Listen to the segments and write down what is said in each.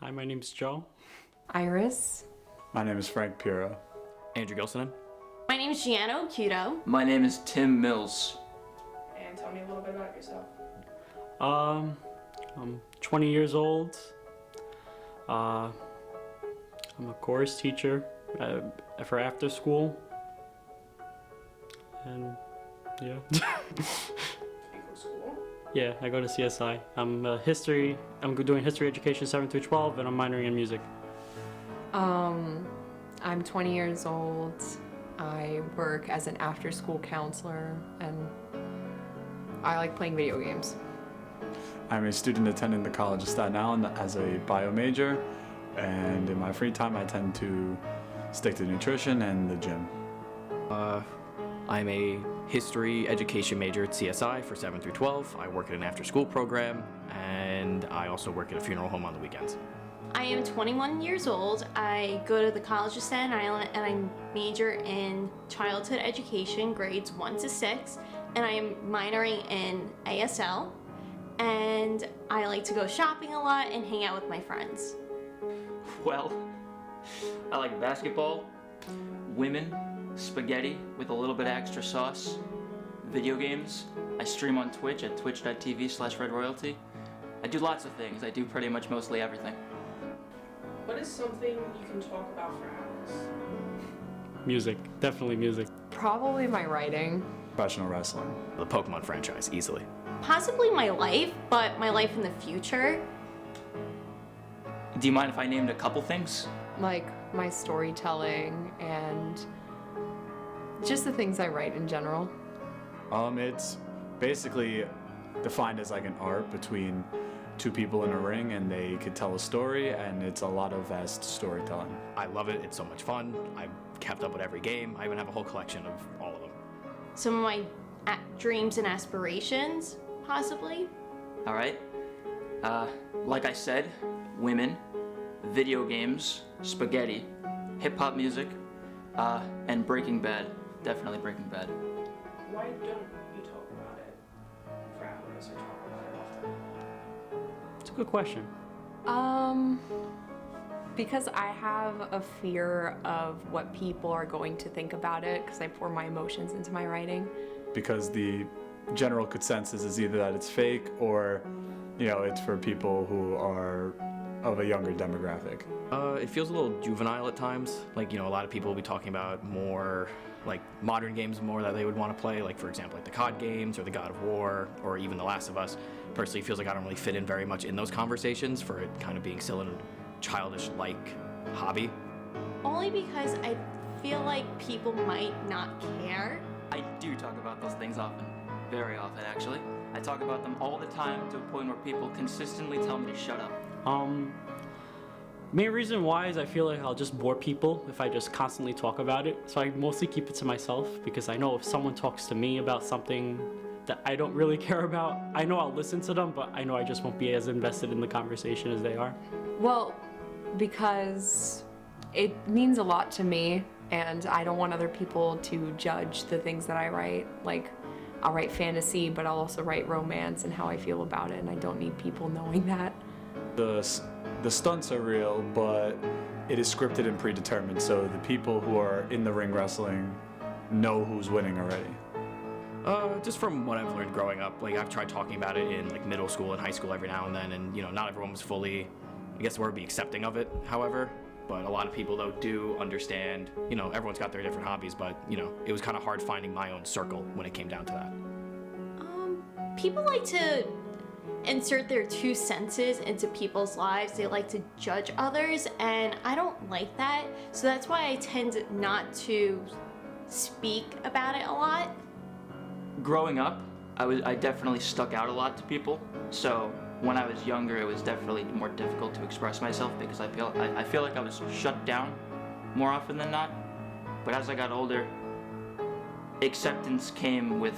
Hi, my name's Joe. Iris. My name is Frank Piro. Andrew Gilsonen. My name is Gianno Cuto. My name is Tim Mills. And tell me a little bit about yourself. I'm 20 years old. I'm a chorus teacher for after school. And yeah. You go to school? Yeah, I go to CSI. I'm doing history education 7 through 12 and I'm minoring in music. I'm 20 years old. I work as an after-school counselor and I like playing video games. I'm a student attending the College of Staten Island as a bio major, and in my free time I tend to stick to nutrition and the gym. I'm a history education major at CSI for 7 through 12. I work at an after-school program, and I also work at a funeral home on the weekends. I am 21 years old. I go to the College of Staten Island and I major in childhood education, grades 1 to 6, and I am minoring in ASL. And I like to go shopping a lot and hang out with my friends. Well, I like basketball, women, spaghetti with a little bit of extra sauce, video games. I stream on Twitch at twitch.tv/redroyalty. I do lots of things. I do pretty much mostly everything. What is something you can talk about for hours? Music, definitely music. Probably my writing. Professional wrestling. The Pokemon franchise, easily. Possibly my life, but my life in the future. Do you mind if I named a couple things? Like my storytelling and just the things I write in general. It's basically defined as like an art between two people in a ring, and they could tell a story, and it's a lot of vast storytelling. I love it. It's so much fun. I've kept up with every game. I even have a whole collection of all of them. Some of my dreams and aspirations, possibly. All right. Like I said, women, video games, spaghetti, hip-hop music, and Breaking Bad. Definitely Breaking Bad. Why don't you talk about it for hours or talk about it often? It's a good question. Because I have a fear of what people are going to think about it because I pour my emotions into my writing. Because the general consensus is either that it's fake or, it's for people who are of a younger demographic. It feels a little juvenile at times. Like, a lot of people will be talking about more, like, modern games more that they would want to play. Like, for example, like the COD games or the God of War or even The Last of Us. Personally, it feels like I don't really fit in very much in those conversations for it kind of being still a childish-like hobby. Only because I feel like people might not care. I do talk about those things often. Very often, actually. I talk about them all the time to a point where people consistently tell me to shut up. Main reason why is I feel like I'll just bore people if I just constantly talk about it. So I mostly keep it to myself because I know if someone talks to me about something that I don't really care about, I know I'll listen to them, but I know I just won't be as invested in the conversation as they are. Well, because it means a lot to me and I don't want other people to judge the things that I write. Like, I'll write fantasy, but I'll also write romance and how I feel about it, and I don't need people knowing that. The stunts are real, but it is scripted and predetermined, so the people who are in the ring wrestling know who's winning already. Just from what I've learned growing up, like I've tried talking about it in like middle school and high school every now and then, and not everyone was fully, I guess the word would be accepting of it, however. But a lot of people though do understand, everyone's got their different hobbies, but it was kind of hard finding my own circle when it came down to that. People like to insert their 2 senses into people's lives. They like to judge others, and I don't like that. So that's why I tend not to speak about it a lot. Growing up, I definitely stuck out a lot to people. So when I was younger, it was definitely more difficult to express myself because I feel like I was shut down more often than not. But as I got older, acceptance came with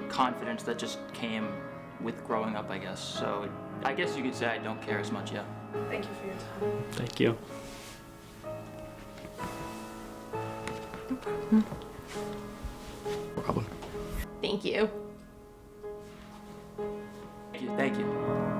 confidence that just came with growing up, I guess. So I guess you could say I don't care as much, yeah. Thank you for your time. Thank you. No problem. Thank you. Thank you.